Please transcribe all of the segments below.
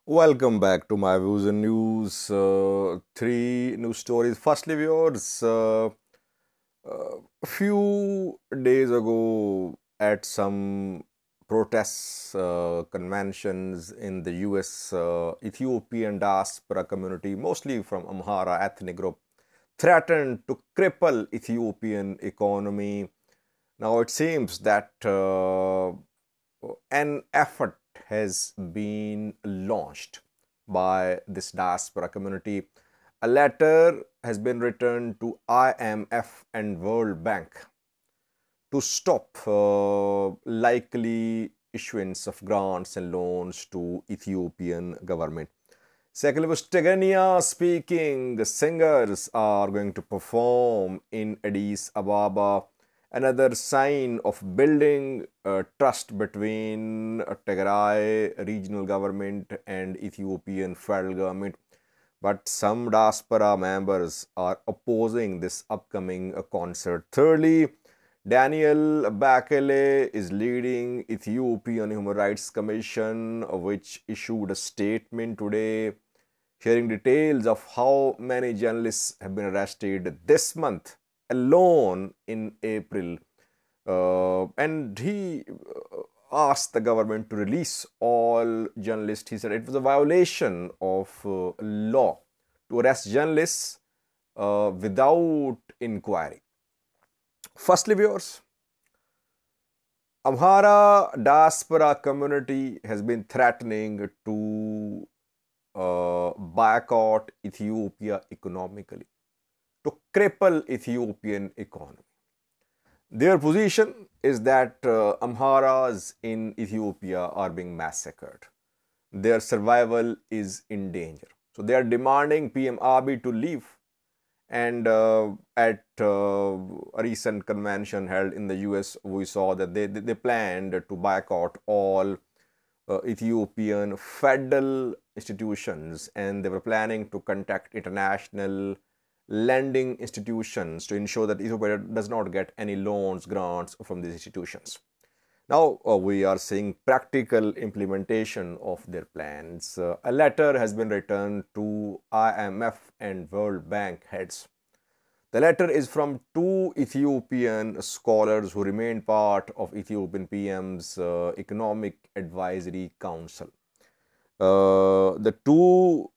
Welcome back to my views and news. Three news stories. Firstly, viewers, a few days ago at some protests, conventions in the US, Ethiopian diaspora community, mostly from Amhara ethnic group, threatened to cripple Ethiopian economy. Now it seems that an effort has been launched by this diaspora community. A letter has been written to IMF and World Bank to stop likely issuance of grants and loans to Ethiopian government. Secondly, was Tigray speaking. The singers are going to perform in Addis Ababa. Another sign of building trust between Tigray regional government and Ethiopian federal government. But some diaspora members are opposing this upcoming concert. Thirdly, Daniel Bakele is leading Ethiopian Human Rights Commission, which issued a statement today sharing details of how many journalists have been arrested this month alone in April. And he asked the government to release all journalists. He said it was a violation of law to arrest journalists without inquiry. Firstly, viewers, Amhara diaspora community has been threatening to boycott Ethiopia economically, to cripple Ethiopian economy. Their position is that Amharas in Ethiopia are being massacred. Their survival is in danger. So they are demanding PM Abiy to leave. And at a recent convention held in the US, we saw that they planned to boycott all Ethiopian federal institutions, and they were planning to contact international lending institutions to ensure that Ethiopia does not get any loans, grants from these institutions. Now we are seeing practical implementation of their plans. A letter has been written to IMF and World Bank heads. The letter is from two Ethiopian scholars who remain part of Ethiopian PM's Economic Advisory Council. The two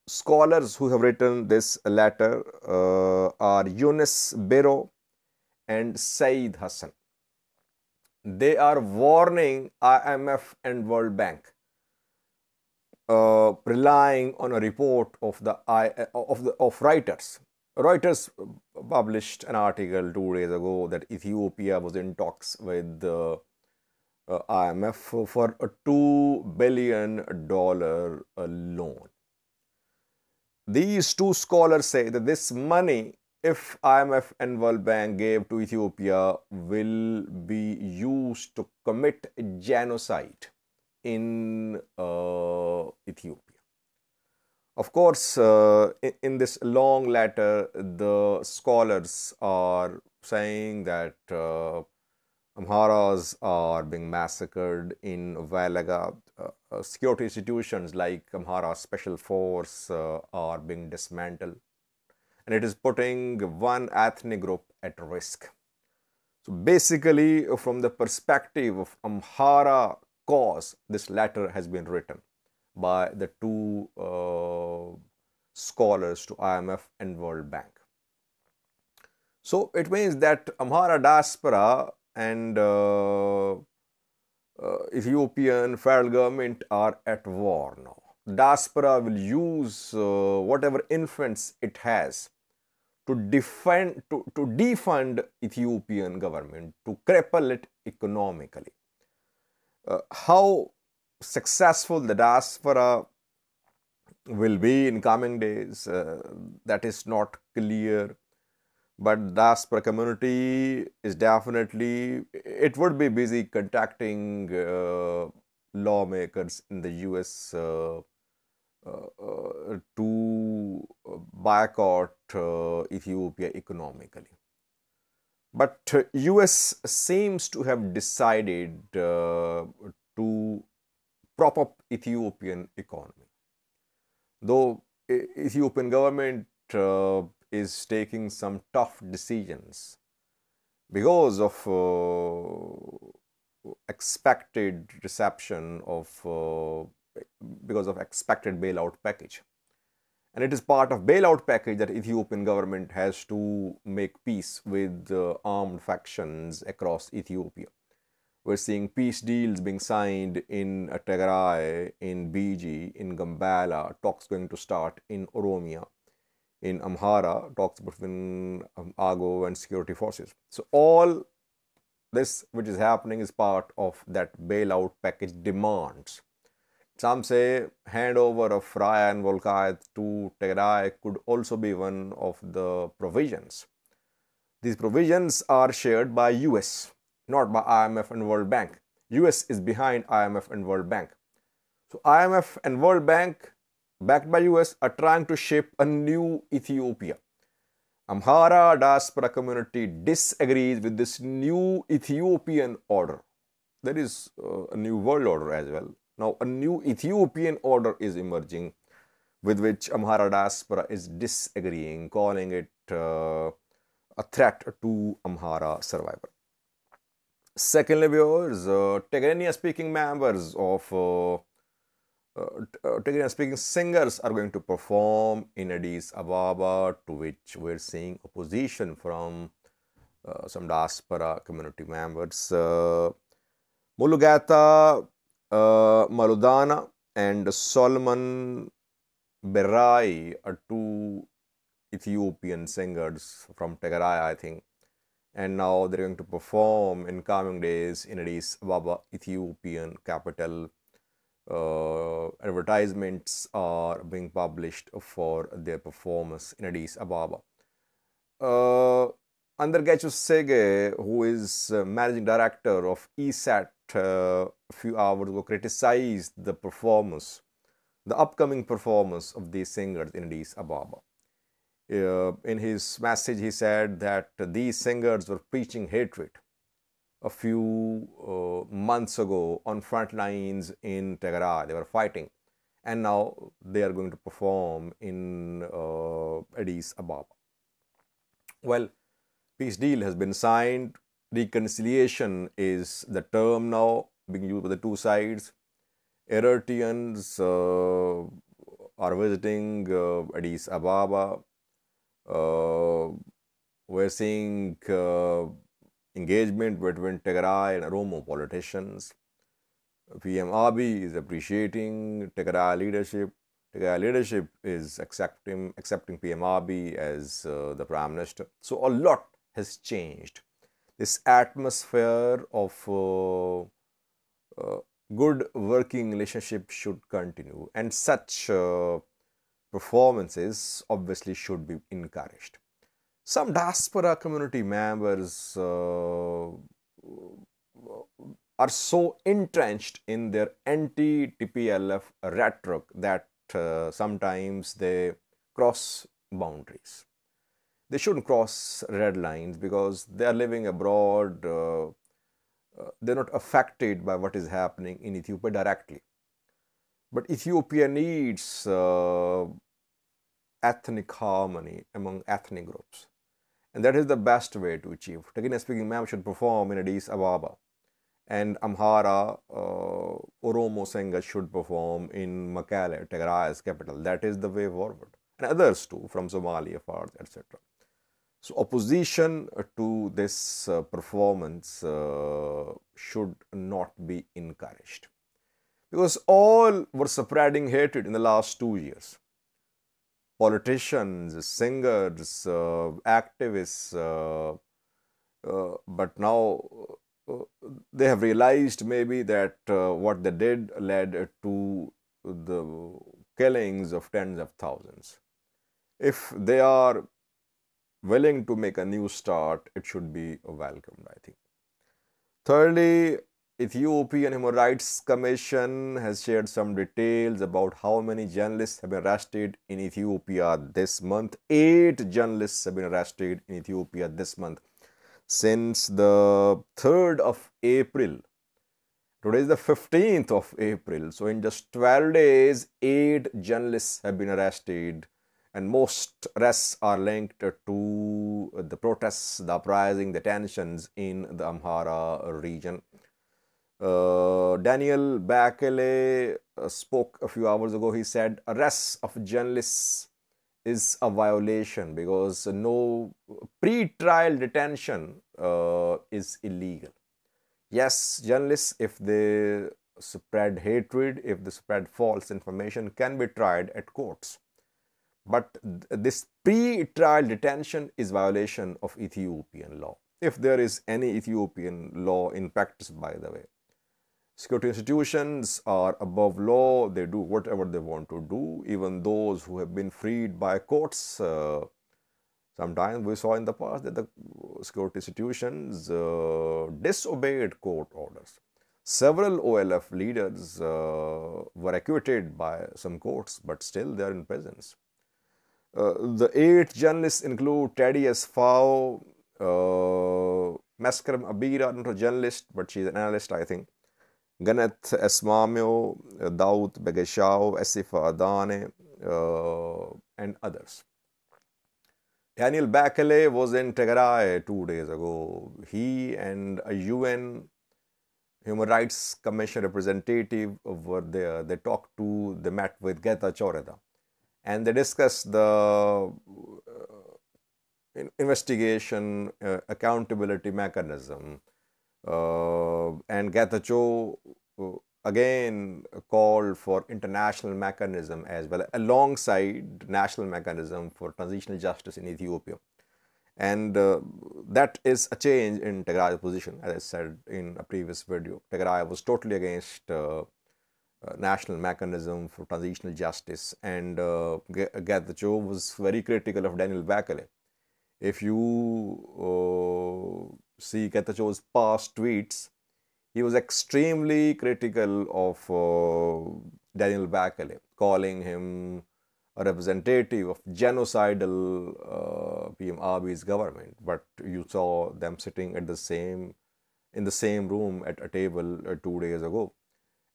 scholars who have written this letter are Yunus Bero and Saeed Hassan. They are warning IMF and World Bank, relying on a report of Reuters. Reuters published an article 2 days ago that Ethiopia was in talks with the IMF for a $2 billion loan. These two scholars say that this money, if IMF and World Bank gave to Ethiopia, will be used to commit genocide in Ethiopia. Of course, in this long letter, the scholars are saying that Amharas are being massacred in Valaga. Security institutions like Amhara Special Force are being dismantled. And it is putting one ethnic group at risk. So basically, from the perspective of Amhara cause, this letter has been written by the two scholars to IMF and World Bank. So it means that Amhara diaspora and Ethiopian federal government are at war now. Diaspora will use whatever influence it has to defund Ethiopian government, to cripple it economically. How successful the diaspora will be in coming days, that is not clear. But diaspora community is definitely, it would be busy contacting lawmakers in the US to boycott Ethiopia economically. But US seems to have decided to prop up Ethiopian economy. Though Ethiopian government is taking some tough decisions because of expected reception of because of expected bailout package. And it is part of bailout package that Ethiopian government has to make peace with armed factions across Ethiopia. We're seeing peace deals being signed in Tigray, in BG, in Gambela, talks going to start in Oromia, in Amhara, talks between AGO and security forces. So all this which is happening is part of that bailout package demands. Some say handover of Raya and Volkayat to Tigray could also be one of the provisions. These provisions are shared by US, not by IMF and World Bank. US is behind IMF and World Bank. So IMF and World Bank, backed by US, are trying to shape a new Ethiopia. Amhara diaspora community disagrees with this new Ethiopian order. There is a new world order as well. Now, a new Ethiopian order is emerging with which Amhara diaspora is disagreeing, calling it a threat to Amhara survival. Secondly, viewers, Tigrayan-speaking members of Tigrayan-speaking singers are going to perform in Addis Ababa, to which we're seeing opposition from some diaspora community members. Mulugata Maludana and Solomon Berai are two Ethiopian singers from Tigray, I think. And now they're going to perform in coming days in Addis Ababa, Ethiopian capital. Advertisements are being published for their performance in Addis Ababa. Andergachu Sege, who is managing director of ESAT, a few hours ago criticized the performance, the upcoming performance of these singers in Addis Ababa. In his message, he said that these singers were preaching hatred a few months ago on front lines in Tigray. They were fighting, and now they are going to perform in Addis Ababa. Well, peace deal has been signed. Reconciliation is the term now being used by the two sides. Eritreans are visiting Addis Ababa. We're seeing engagement between Tigray and Oromo politicians. PM Abiy is appreciating Tigray leadership. Tigray leadership is accepting PM Abiy as the Prime Minister. So a lot has changed. This atmosphere of good working relationship should continue, and such performances obviously should be encouraged. Some diaspora community members are so entrenched in their anti-TPLF rhetoric that sometimes they cross boundaries. They shouldn't cross red lines because they are living abroad. They're not affected by what is happening in Ethiopia directly. But Ethiopia needs ethnic harmony among ethnic groups. And that is the best way to achieve. Tigray-speaking members should perform in Addis Ababa. And Amhara, Oromo singers should perform in Mekelle, Tigray's capital. That is the way forward. And others too, from Somalia, Fars, etc. So opposition to this performance should not be encouraged. Because all were spreading hatred in the last 2 years. Politicians, singers, activists, but now they have realized maybe that what they did led to the killings of tens of thousands. If they are willing to make a new start, it should be welcomed, I think. Thirdly, Ethiopian Human Rights Commission has shared some details about how many journalists have been arrested in Ethiopia this month. 8 journalists have been arrested in Ethiopia this month. Since the 3rd of April, Today is the 15th of April. So in just 12 days, 8 journalists have been arrested, and most arrests are linked to the protests, the uprising, the tensions in the Amhara region. Daniel Bakele spoke a few hours ago. He said arrests of journalists is a violation because no pre-trial detention is illegal. Yes, journalists, if they spread hatred, if they spread false information, can be tried at courts. But this pre-trial detention is violation of Ethiopian law. If there is any Ethiopian law in practice, by the way. Security institutions are above law. They do whatever they want to do. Even those who have been freed by courts, sometimes we saw in the past that the security institutions disobeyed court orders. Several OLF leaders were acquitted by some courts, but still they are in prisons. The 8 journalists include Teddy Asfao, Maskram Abira, not a journalist, but she's an analyst, I think. Ganet Esmamio, Daud Begeshao, Asifa Adane, and others. Daniel Bakele was in Tigray 2 days ago. He and a UN Human Rights Commission representative were there. They met with Getachew, and they discussed the investigation accountability mechanism. And Getachew again called for international mechanism as well, alongside national mechanism for transitional justice in Ethiopia. And that is a change in Tigray's position. As I said in a previous video, Tigray was totally against national mechanism for transitional justice, and Getachew was very critical of Daniel Bakele. If you see Getachew's past tweets, he was extremely critical of Daniel Bakele, calling him a representative of genocidal PM Abiy's government. But you saw them sitting in the same room at a table 2 days ago.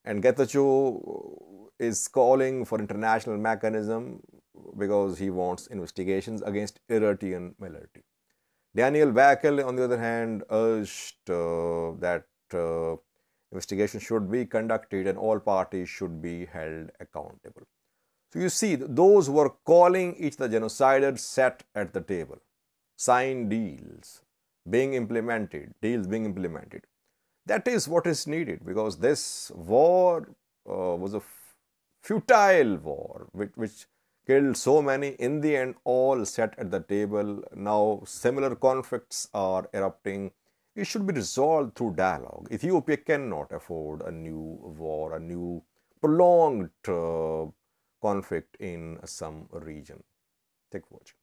And Getachew is calling for international mechanism because he wants investigations against Eritrean military. Daniel Bakele, on the other hand, urged that investigation should be conducted and all parties should be held accountable. So you see, those who are calling each other genociders sat at the table, signed deals being implemented. That is what is needed, because this war was a futile war which killed so many. In the end, all sat at the table. Now similar conflicts are erupting. It should be resolved through dialogue. Ethiopia cannot afford a new war, a new prolonged conflict in some region. Thank you for watching.